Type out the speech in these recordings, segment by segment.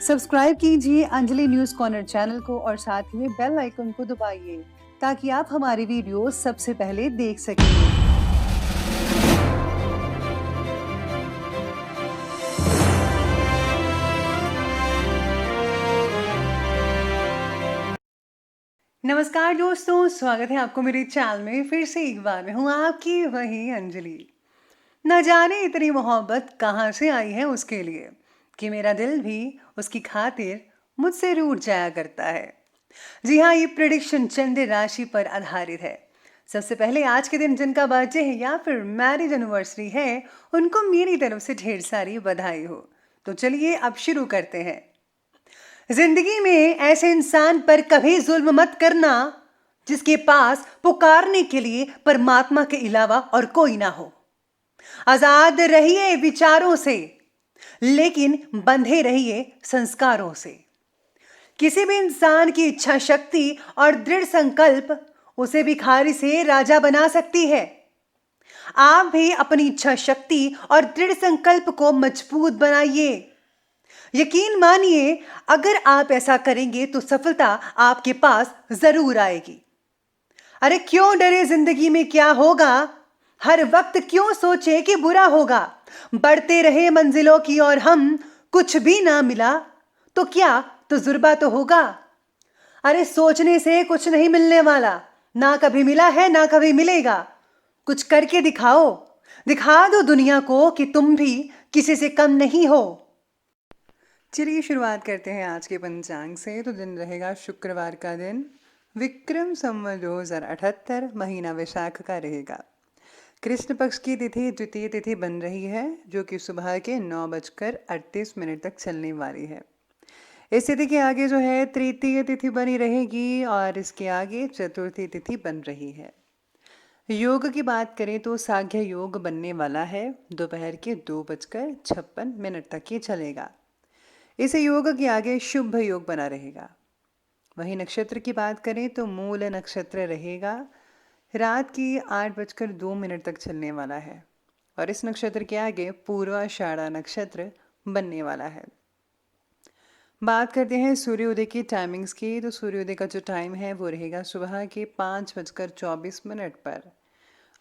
Subscribe कीजिए Anjali news corner channel को और साथ ही में बेल आइकन को दबाइए ताकि आप हमारी वीडियो सबसे पहले देख सकें। नमस्कार दोस्तों, स्वागत है आपको मेरे चैनल में। फिर से एक बार मैं हूँ आपकी वही अंजलि। न जाने इतनी मोहब्बत कहाँ से आई है उसके लिए कि मेरा दिल भी उसकी खातिर मुझसे रूठ जाया करता है। जी हाँ, ये प्रेडिक्शन चंद्र राशि पर आधारित है। सबसे पहले आज के दिन जिनका बर्थडे है या फिर मैरिज एनिवर्सरी है, उनको मेरी तरफ से ढेर सारी बधाई हो। तो चलिए अब शुरू करते हैं। जिंदगी में ऐसे इंसान पर कभी जुल्म मत करना जिसके पास पुकारने के लिए परमात्मा के अलावा और कोई ना हो। आजाद रहिए विचारों से, लेकिन बंधे रहिए संस्कारों से। किसी भी इंसान की इच्छा शक्ति और दृढ़ संकल्प उसे भिखारी से राजा बना सकती है। आप भी अपनी इच्छा शक्ति और दृढ़ संकल्प को मजबूत बनाइए। यकीन मानिए, अगर आप ऐसा करेंगे तो सफलता आपके पास जरूर आएगी। अरे क्यों डरे जिंदगी में क्या होगा, हर वक्त क्यों सोचे कि बुरा होगा। बढ़ते रहे मंजिलों की और हम कुछ भी ना मिला तो क्या तजुर्बा तो होगा। अरे सोचने से कुछ नहीं मिलने वाला, ना कभी मिला है ना कभी मिलेगा। कुछ करके दिखाओ, दिखा दो दुनिया को कि तुम भी किसी से कम नहीं हो। चलिए शुरुआत करते हैं आज के पंचांग से। तो दिन रहेगा शुक्रवार का दिन, विक्रम संवत 2078, महीना वैशाख का रहेगा। कृष्ण पक्ष की तिथि द्वितीय तिथि बन रही है, जो कि सुबह के 9:38 तक चलने वाली है। इस तिथि के आगे जो है तृतीय तिथि बनी रहेगी और इसके आगे चतुर्थी तिथि बन रही है। योग की बात करें तो साघ्य योग बनने वाला है, दोपहर के 2:56 तक ये चलेगा। इस योग के आगे शुभ योग बना रहेगा। वहीं नक्षत्र की बात करें तो मूल नक्षत्र रहेगा, रात की 8:02 तक चलने वाला है और इस नक्षत्र के आगे पूर्वाषाढ़ा नक्षत्र बनने वाला है। बात करते हैं सूर्योदय की टाइमिंग्स की। तो सूर्योदय का जो टाइम है वो रहेगा सुबह के 5:24 पर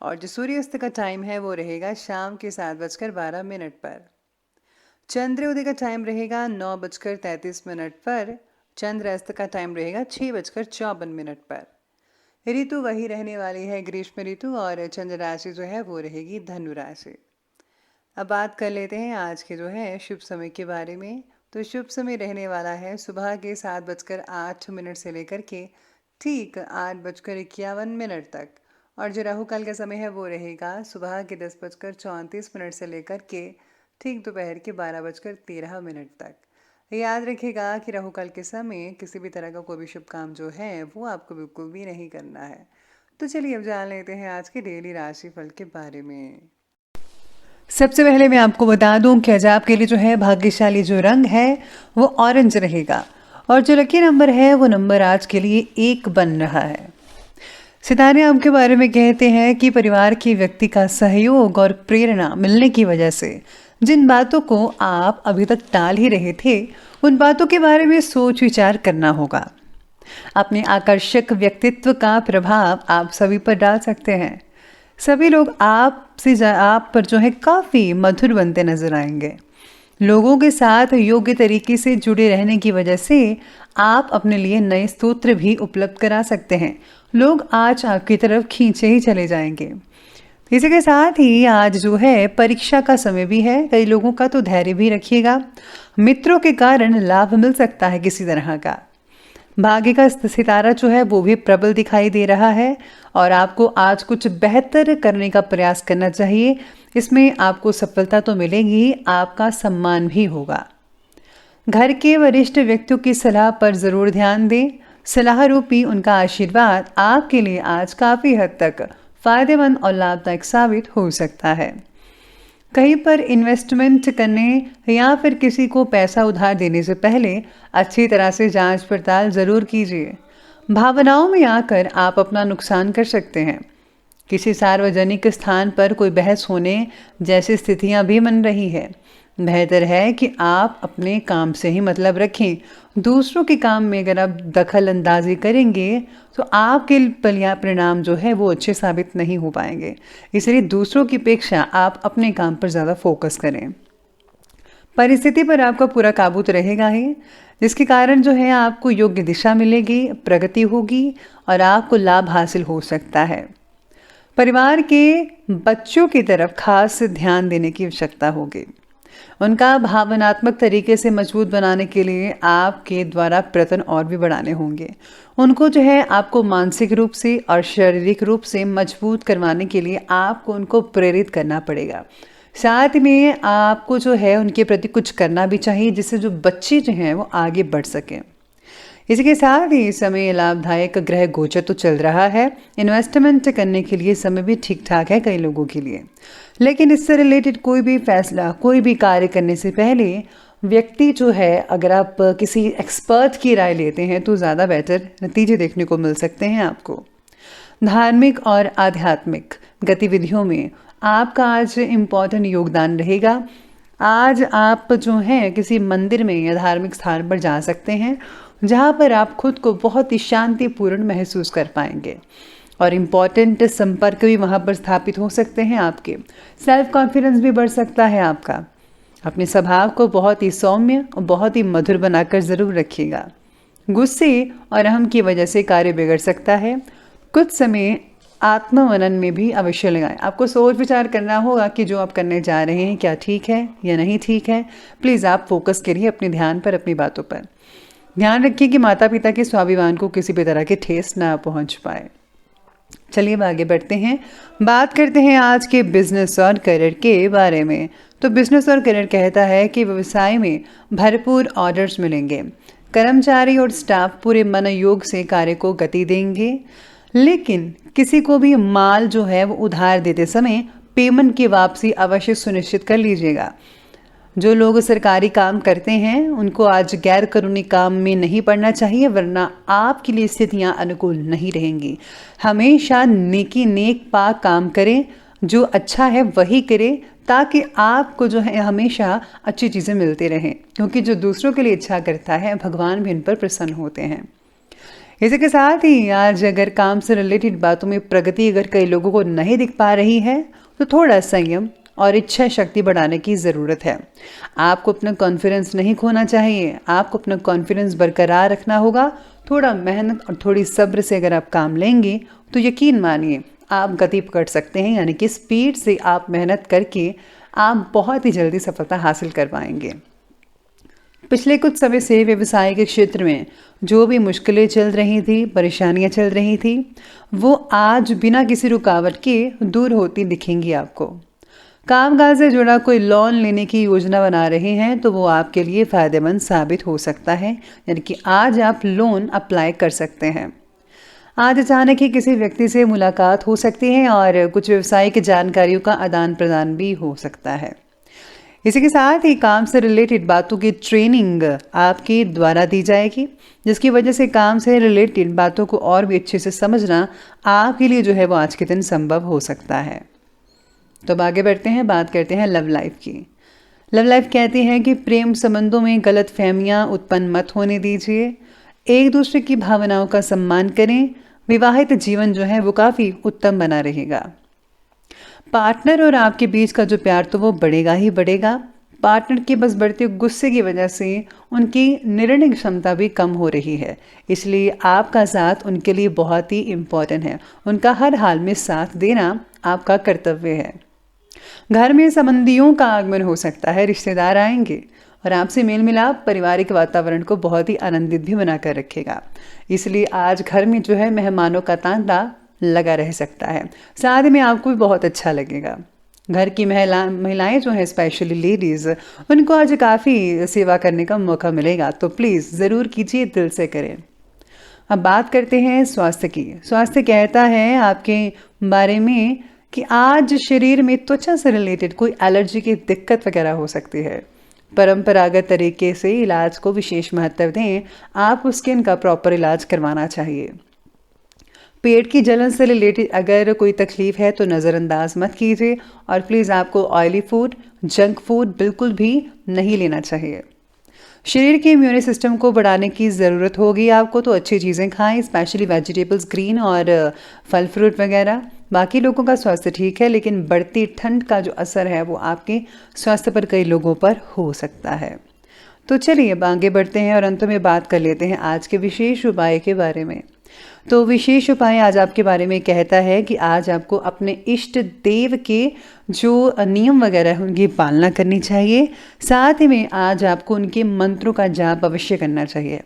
और जो सूर्यास्त का टाइम है वो रहेगा शाम के 7:12 पर। चंद्रोदय का टाइम रहेगा 9:33 पर। चंद्रास्त का टाइम रहेगा 6:54 पर। ऋतु वही रहने वाली है ग्रीष्म ऋतु और चंद्र राशि जो है वो रहेगी धनु राशि। अब बात कर लेते हैं आज के जो है शुभ समय के बारे में। तो शुभ समय रहने वाला है सुबह के 7:08 से लेकर के ठीक 8:51 तक और जो राहु काल का समय है वो रहेगा सुबह के 10:34 से लेकर के ठीक दोपहर के 12:13 तक। याद रखिएगा कि राहु काल के समय किसी भी तरह का कोई भी शुभ काम जो है वो आपको बिल्कुल भी नहीं करना है। तो चलिए अब जान लेते हैं आज के डेली राशिफल के बारे में। सबसे पहले मैं आपको बता दूं कि आज आपके लिए जो है भाग्यशाली जो रंग है वो ऑरेंज रहेगा और जो लकी नंबर है वो नंबर आज के लिए 1 बन रहा है। सितारे आपके बारे में कहते हैं कि परिवार के व्यक्ति का सहयोग और प्रेरणा मिलने की वजह से जिन बातों को आप अभी तक टाल ही रहे थे उन बातों के बारे में सोच विचार करना होगा। अपने आकर्षक व्यक्तित्व का प्रभाव आप सभी पर डाल सकते हैं। सभी लोग आप पर जो है काफ़ी मधुर बनते नजर आएंगे। लोगों के साथ योग्य तरीके से जुड़े रहने की वजह से आप अपने लिए नए स्तोत्र भी उपलब्ध करा सकते हैं। लोग आज आपकी तरफ खींचे ही चले जाएंगे। इसी के साथ ही आज जो है परीक्षा का समय भी है। कई लोगों का तो धैर्य भी रखिएगा। मित्रों के कारण लाभ मिल सकता है किसी तरह का। भाग्य का सितारा जो है वो भी प्रबल दिखाई दे रहा है और आपको आज कुछ बेहतर करने का प्रयास करना चाहिए। इसमें आपको सफलता तो मिलेगी, आपका सम्मान भी होगा। घर के वरिष्ठ व्यक्तियों की सलाह पर जरूर ध्यान दें। सलाह रूपी उनका आशीर्वाद आपके लिए आज काफ़ी हद तक फायदेमंद और लाभदायक साबित हो सकता है। कहीं पर इन्वेस्टमेंट करने या फिर किसी को पैसा उधार देने से पहले अच्छी तरह से जांच पड़ताल ज़रूर कीजिए। भावनाओं में आकर आप अपना नुकसान कर सकते हैं। किसी सार्वजनिक स्थान पर कोई बहस होने जैसी स्थितियां भी बन रही है। बेहतर है कि आप अपने काम से ही मतलब रखें। दूसरों के काम में अगर आप दखल अंदाजी करेंगे तो आपके परिणाम जो है वो अच्छे साबित नहीं हो पाएंगे। इसलिए दूसरों की अपेक्षा आप अपने काम पर ज़्यादा फोकस करें। परिस्थिति पर आपका पूरा काबू तो रहेगा ही, जिसके कारण जो है आपको योग्य दिशा मिलेगी, प्रगति होगी और आपको लाभ हासिल हो सकता है। परिवार के बच्चों की तरफ खास ध्यान देने की आवश्यकता होगी। उनका भावनात्मक तरीके से मजबूत बनाने के लिए आपके द्वारा प्रयत्न और भी बढ़ाने होंगे। उनको जो है आपको मानसिक रूप से और शारीरिक रूप से मजबूत करवाने के लिए आपको उनको प्रेरित करना पड़ेगा। साथ में आपको जो है उनके प्रति कुछ करना भी चाहिए, जिससे जो बच्चे जो हैं वो आगे बढ़ सकें। इसके साथ ही समय लाभदायक ग्रह गोचर तो चल रहा है। इन्वेस्टमेंट करने के लिए समय भी ठीक ठाक है कई लोगों के लिए, लेकिन इससे रिलेटेड कोई भी फैसला, कोई भी कार्य करने से पहले व्यक्ति जो है, अगर आप किसी एक्सपर्ट की राय लेते हैं तो ज़्यादा बेटर नतीजे देखने को मिल सकते हैं आपको। धार्मिक और आध्यात्मिक गतिविधियों में आपका आज इम्पॉर्टेंट योगदान रहेगा। आज आप जो हैं किसी मंदिर में या धार्मिक स्थान पर जा सकते हैं, जहाँ पर आप खुद को बहुत ही शांतिपूर्ण महसूस कर पाएंगे और इम्पॉर्टेंट संपर्क भी वहाँ पर स्थापित हो सकते हैं। आपके सेल्फ कॉन्फिडेंस भी बढ़ सकता है आपका। अपने स्वभाव को बहुत ही सौम्य और बहुत ही मधुर बनाकर ज़रूर रखिएगा। गुस्से और अहम की वजह से कार्य बिगड़ सकता है। कुछ समय आत्ममनन में भी अवश्य लगाएं। आपको सोच विचार करना होगा कि जो आप करने जा रहे हैं क्या ठीक है या नहीं ठीक है। प्लीज़ आप फोकस करिए अपने ध्यान पर, अपनी बातों पर। ध्यान रखिए कि माता पिता के स्वाभिमान को किसी भी तरह की ठेस ना पहुंच पाए। चलिए अब आगे बढ़ते हैं, बात करते हैं आज के बिजनेस और करियर के बारे में। तो बिजनेस और करियर कहता है कि व्यवसाय में भरपूर ऑर्डर्स मिलेंगे। कर्मचारी और स्टाफ पूरे मनोयोग से कार्य को गति देंगे, लेकिन किसी को भी माल जो है वो उधार देते समय पेमेंट की वापसी अवश्य सुनिश्चित कर लीजिएगा। जो लोग सरकारी काम करते हैं उनको आज गैर कानूनी काम में नहीं पड़ना चाहिए, वरना आपके लिए स्थितियां अनुकूल नहीं रहेंगी। हमेशा नेक पाक काम करें, जो अच्छा है वही करें, ताकि आपको जो है हमेशा अच्छी चीज़ें मिलती रहें, क्योंकि जो दूसरों के लिए इच्छा करता है भगवान भी इन पर प्रसन्न होते हैं। इसी के साथ ही आज अगर काम से रिलेटेड बातों में प्रगति अगर कई लोगों को नहीं दिख पा रही है तो थोड़ा संयम और इच्छा शक्ति बढ़ाने की ज़रूरत है। आपको अपना कॉन्फिडेंस नहीं खोना चाहिए, आपको अपना कॉन्फिडेंस बरकरार रखना होगा। थोड़ा मेहनत और थोड़ी सब्र से अगर आप काम लेंगे तो यकीन मानिए आप गति पकड़ सकते हैं, यानी कि स्पीड से आप मेहनत करके आप बहुत ही जल्दी सफलता हासिल कर पाएंगे। पिछले कुछ समय से व्यवसाय के क्षेत्र में जो भी मुश्किलें चल रही थी, परेशानियां चल रही थी, वो आज बिना किसी रुकावट के दूर होती दिखेंगी आपको। कामकाज से जुड़ा कोई लोन लेने की योजना बना रहे हैं तो वो आपके लिए फ़ायदेमंद साबित हो सकता है, यानी कि आज आप लोन अप्लाई कर सकते हैं। आज अचानक ही किसी व्यक्ति से मुलाकात हो सकती है और कुछ व्यावसायिक जानकारियों का आदान प्रदान भी हो सकता है। इसी के साथ ही काम से रिलेटेड बातों की ट्रेनिंग आपके द्वारा दी जाएगी, जिसकी वजह से काम से रिलेटेड बातों को और भी अच्छे से समझना आपके लिए जो है वो आज के दिन संभव हो सकता है। तो अब आगे बढ़ते हैं, बात करते हैं लव लाइफ की। लव लाइफ कहती है कि प्रेम संबंधों में गलत फहमियाँ उत्पन्न मत होने दीजिए, एक दूसरे की भावनाओं का सम्मान करें। विवाहित जीवन जो है वो काफ़ी उत्तम बना रहेगा। पार्टनर और आपके बीच का जो प्यार तो वो बढ़ेगा ही बढ़ेगा। पार्टनर के बस बढ़ते गुस्से की वजह से उनकी निर्णय क्षमता भी कम हो रही है, इसलिए आपका साथ उनके लिए बहुत ही इम्पोर्टेंट है। उनका हर हाल में साथ देना आपका कर्तव्य है। घर में संबंधियों का आगमन हो सकता है, रिश्तेदार आएंगे और आपसे मेल मिलाप पारिवारिक वातावरण को बहुत ही आनंदित भी बनाकर रखेगा। इसलिए आज घर में जो है मेहमानों का तांता लगा रह सकता है। साथ में आपको भी बहुत अच्छा लगेगा। घर की महिलाएं जो हैं, स्पेशली लेडीज़, उनको आज काफ़ी सेवा करने का मौका मिलेगा, तो प्लीज़ ज़रूर कीजिए, दिल से करें। अब बात करते हैं स्वास्थ्य की। स्वास्थ्य कहता है आपके बारे में कि आज शरीर में त्वचा से रिलेटेड कोई एलर्जी की दिक्कत वगैरह हो सकती है। परंपरागत तरीके से इलाज को विशेष महत्व दें, आप स्किन का प्रॉपर इलाज करवाना चाहिए। पेट की जलन से रिलेटेड अगर कोई तकलीफ़ है तो नज़रअंदाज मत कीजिए और प्लीज़ आपको ऑयली फूड, जंक फूड बिल्कुल भी नहीं लेना चाहिए। शरीर के इम्यून सिस्टम को बढ़ाने की ज़रूरत होगी आपको, तो अच्छी चीज़ें खाएं, स्पेशली वेजिटेबल्स, ग्रीन और फल फ्रूट वगैरह। बाकी लोगों का स्वास्थ्य ठीक है, लेकिन बढ़ती ठंड का जो असर है वो आपके स्वास्थ्य पर कई लोगों पर हो सकता है। तो चलिए अब आगे बढ़ते हैं और अंत में बात कर लेते हैं आज के विशेष उपाय के बारे में। तो विशेष उपाय आज आपके बारे में कहता है कि आज आपको अपने इष्ट देव के जो नियम वगैरह हैं उनकी पालना करनी चाहिए। साथ ही में आज आपको उनके मंत्रों का जाप अवश्य करना चाहिए।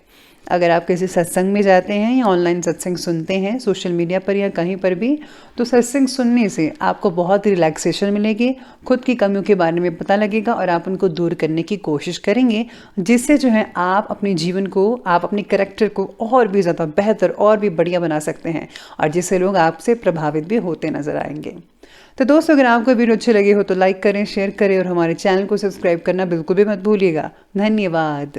अगर आप किसी सत्संग में जाते हैं या ऑनलाइन सत्संग सुनते हैं सोशल मीडिया पर या कहीं पर भी, तो सत्संग सुनने से आपको बहुत रिलैक्सेशन मिलेगी, खुद की कमियों के बारे में पता लगेगा और आप उनको दूर करने की कोशिश करेंगे, जिससे जो है आप अपने जीवन को, आप अपने करैक्टर को और भी ज़्यादा बेहतर और भी बढ़िया बना सकते हैं और जिससे लोग आपसे प्रभावित भी होते नजर आएंगे। तो दोस्तों, अगर आपको वीडियो अच्छे लगे हो तो लाइक करें, शेयर करें और हमारे चैनल को सब्सक्राइब करना बिल्कुल भी मत भूलिएगा। धन्यवाद।